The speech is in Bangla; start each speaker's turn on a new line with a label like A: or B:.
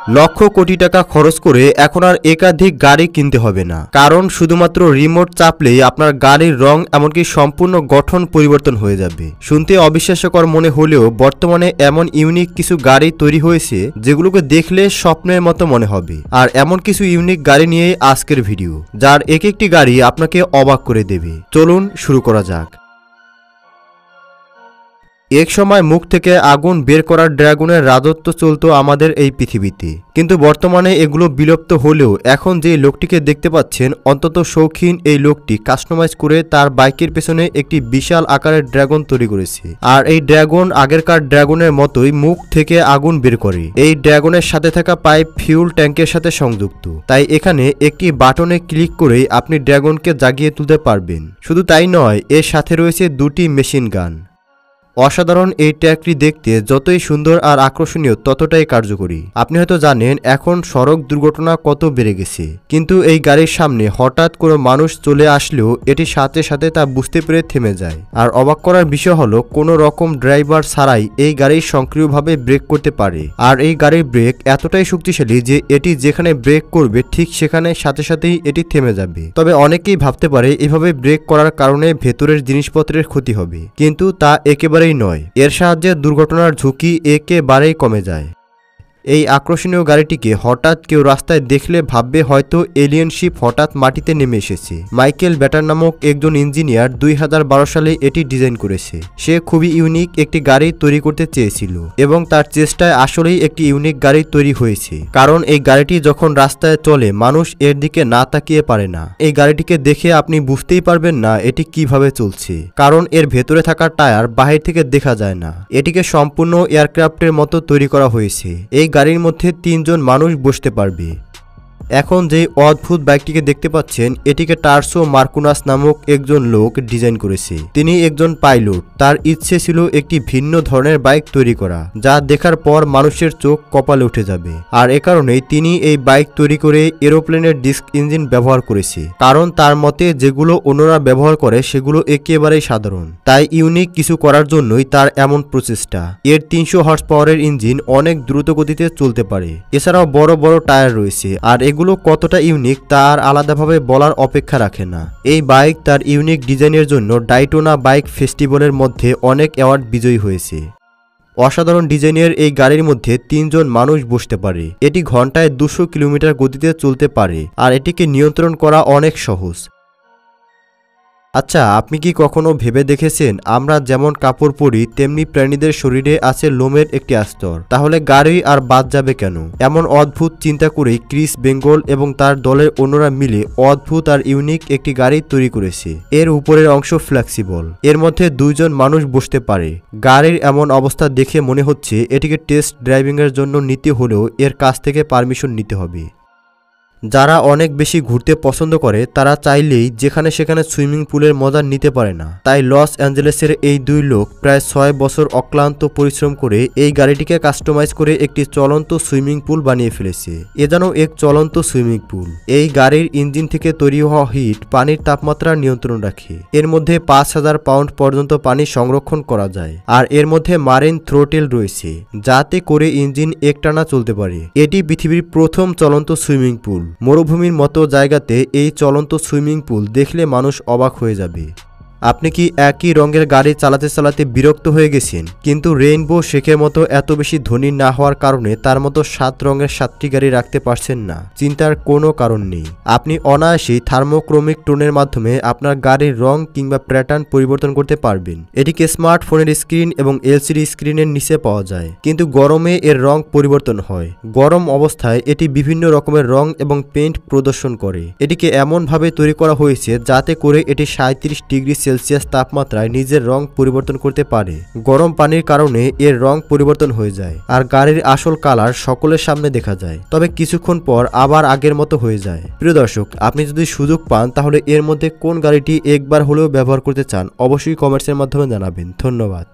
A: লক্ষ কোটি টাকা খরচ করে এখন আর একাধিক গাড়ি কিনতে হবে না, কারণ শুধুমাত্র রিমোট চাপলেই আপনার গাড়ির রং এমনকি সম্পূর্ণ গঠন পরিবর্তন হয়ে যাবে। শুনতে অবিশ্বাস্যকর মনে হলেও বর্তমানে এমন ইউনিক কিছু গাড়ি তৈরি হয়েছে যেগুলোকে দেখলে স্বপ্নের মতো মনে হবে। আর এমন কিছু ইউনিক গাড়ি নিয়েই আজকের ভিডিও, যার এক একটি গাড়ি আপনাকে অবাক করে দেবে। চলুন শুরু করা যাক। এক সময় মুখ থেকে আগুন বের করার ড্রাগনের রাজত্ব চলত আমাদের এই পৃথিবীতে, কিন্তু বর্তমানে এগুলো বিলুপ্ত হলেও এখন যে লোকটিকে দেখতে পাচ্ছেন, অন্তত শৌখিন এই লোকটি কাস্টমাইজ করে তার বাইকের পেছনে একটি বিশাল আকারের ড্রাগন তৈরি করেছে। আর এই ড্রাগন আগেরকার ড্রাগনের মতোই মুখ থেকে আগুন বের করে। এই ড্রাগনের সাথে থাকা পাইপ ফিউল ট্যাঙ্কের সাথে সংযুক্ত, তাই এখানে একটি বাটনে ক্লিক করেই আপনি ড্রাগনকে জাগিয়ে তুলতে পারবেন। শুধু তাই নয়, এর সাথে রয়েছে দুটি মেশিন গান। অসাধারণ এই ট্যাঙ্কটি দেখতে যতই সুন্দর আর আকর্ষণীয় ততটাই কার্যকরী। আপনি হয়তো জানেন এখন সড়ক দুর্ঘটনা কত বেড়ে গেছে, কিন্তু এই গাড়ির সামনে হঠাৎ কোনো মানুষ চলে আসলেও এটি সাথে সাথে তা বুঝতে পেরে থেমে যায়। আর অবাক করার বিষয় হলো, কোনো রকম ড্রাইভার ছাড়াই এই গাড়ি সক্রিয়ভাবে ব্রেক করতে পারে। আর এই গাড়ির ব্রেক এতটাই শক্তিশালী যে এটি যেখানে ব্রেক করবে ঠিক সেখানে সাথে সাথেই এটি থেমে যাবে। তবে অনেকেই ভাবতে পারে এভাবে ব্রেক করার কারণে ভেতরের জিনিসপত্রের ক্ষতি হবে, কিন্তু তা একেবারে নয়। এর সাহায্যে দুর্ঘটনার ঝুঁকি একেবারেই কমে যায়। এই আকর্ষণীয় গাড়িটিকে হঠাৎ কেউ রাস্তায় দেখলে ভাববে হয়তো এলিয়েন শিপ হঠাৎ মাটিতে নেমে এসেছে। মাইকেল ব্যাটার নামক একজন ইঞ্জিনিয়ার 2012 সালে এটি ডিজাইন করেছে। সে খুবই ইউনিক একটি গাড়ি তৈরি করতে চেয়েছিল এবং তার চেষ্টায় আসলেই একটি ইউনিক গাড়ি তৈরি হয়েছে। কারণ এই গাড়িটি যখন রাস্তায় চলে মানুষ এর দিকে না তাকিয়ে পারে না। এই গাড়িটিকে দেখে আপনি বুঝতেই পারবেন না এটি কিভাবে চলছে, কারণ এর ভেতরে থাকা টায়ার বাহির থেকে দেখা যায় না। এটিকে সম্পূর্ণ এয়ারক্রাফটের মতো তৈরি করা হয়েছে। এই গাড়ির মধ্যে 3 জন মানুষ বসতে পারবে। এখন যে অদ্ভুত বাইকটিকে দেখতে পাচ্ছেন, এটিকে টার্সো মার্কুনাস নামক একজন লোক ডিজাইন করেছে। তিনি একজন পাইলট। তার ইচ্ছে ছিল একটি ভিন্ন ধরনের বাইক তৈরি করা, যা দেখার পর মানুষের চোখ কপালে উঠে যাবে। আর এ কারণেই তিনি এই বাইক তৈরি করে এরোপ্লেনের ডিস্ক ইঞ্জিন ব্যবহার করেছে, কারণ তার মতে যেগুলো অন্যরা ব্যবহার করে সেগুলো একেবারেই সাধারণ। তাই ইউনিক কিছু করার জন্যই তার এমন প্রচেষ্টা। এর 300 হর্স পাওয়ারের ইঞ্জিন অনেক দ্রুত গতিতে চলতে পারে। এছাড়াও বড় বড় টায়ার রয়েছে। আর এগুলো কতটা ইউনিক তা আর আলাদাভাবে বলার অপেক্ষা রাখে না। এই বাইক তার ইউনিক ডিজাইনের জন্য ডাইটোনা বাইক ফেস্টিভ্যালের মধ্যে অনেক অ্যাওয়ার্ড বিজয়ী হয়েছে। অসাধারণ ডিজাইনের এই গাড়ির মধ্যে 3 জন মানুষ বসতে পারে। এটি ঘন্টায় 200 কিলোমিটার গতিতে চলতে পারে, আর এটিকে নিয়ন্ত্রণ করা অনেক সহজ। আচ্ছা, আপনি কি কখনো ভেবে দেখেছেন আমরা যেমন কাপড় পরি তেমনি প্রাণীদের শরীরে আছে লোমের একটি আস্তর? তাহলে গাড়ি আর বাদ যাবে কেন? এমন অদ্ভুত চিন্তা করেই ক্রিস বেঙ্গল এবং তার দলের অন্যরা মিলে অদ্ভুত আর ইউনিক একটি গাড়ি তৈরি করেছে। এর উপরের অংশ ফ্লেক্সিবল, এর মধ্যে 2 জন মানুষ বসতে পারে। গাড়ির এমন অবস্থা দেখে মনে হচ্ছে এটিকে টেস্ট ড্রাইভিং এর জন্য নিতে হলেও এর কাছ থেকে পারমিশন নিতে হবে। যারা অনেক বেশি ঘুরতে পছন্দ করে তারা চাইলেই যেখানে সেখানে সুইমিং পুলের মজা নিতে পারে না। তাই লস অ্যাঞ্জেলেসের এই 2 লোক প্রায় 6 বছর অক্লান্ত পরিশ্রম করে এই গাড়িটিকে কাস্টমাইজ করে একটি চলন্ত সুইমিং পুল বানিয়ে ফেলেছে। এ যেন এক চলন্ত সুইমিং পুল। এই গাড়ির ইঞ্জিন থেকে তৈরি হওয়া হিট পানির তাপমাত্রা নিয়ন্ত্রণ রাখে। এর মধ্যে 5000 পাউন্ড পর্যন্ত পানি সংরক্ষণ করা যায়। আর এর মধ্যে মারিন থ্রোটেল রয়েছে, যাতে করে ইঞ্জিন একটানা চলতে পারে। এটি পৃথিবীর প্রথম চলন্ত সুইমিং পুল। মরুভূমির মতো জায়গাতে এই চলন্ত সুইমিং পুল দেখলে মানুষ অবাক হয়ে যাবে। আপনি কি একই রঙের গাড়ি চালাতে চালাতে বিরক্ত হয়ে গেছেন, কিন্তু রেইনবো শেখের মতো এত বেশি ধনী না হওয়ার কারণে তার মতো 7 রঙের 7টি গাড়ি রাখতে পারছেন না? চিন্তার কোনো কারণ নেই। আপনি অনায়াসেই থার্মোক্রোমিক টোনের মাধ্যমে আপনার গাড়ির রং কিংবা প্যাটার্ন পরিবর্তন করতে পারবেন। এটিকে স্মার্টফোনের স্ক্রিন এবং এলসিডি স্ক্রিনের নিচে পাওয়া যায়, কিন্তু গরমে এর রং পরিবর্তন হয়। গরম অবস্থায় এটি বিভিন্ন রকমের রং এবং পেইন্ট প্রদর্শন করে। এটিকে এমনভাবে তৈরি করা হয়েছে যাতে করে এটি 37 ডিগ্রি সেলসিয়াস তাপমাত্রায় নিজের রং পরিবর্তন করতে পারে। গরম পানির কারণে এর রং পরিবর্তন হয়ে যায়, আর গাড়ির আসল কালার সকলের সামনে দেখা যায়, তবে কিছুক্ষণ পর আবার আগের মতো হয়ে যায়। প্রিয় দর্শক, আপনি যদি সুযোগ পান তাহলে এর মধ্যে কোন গাড়িটি একবার হলেও ব্যবহার করতে চান অবশ্যই কমেন্টসের মাধ্যমে জানাবেন। ধন্যবাদ।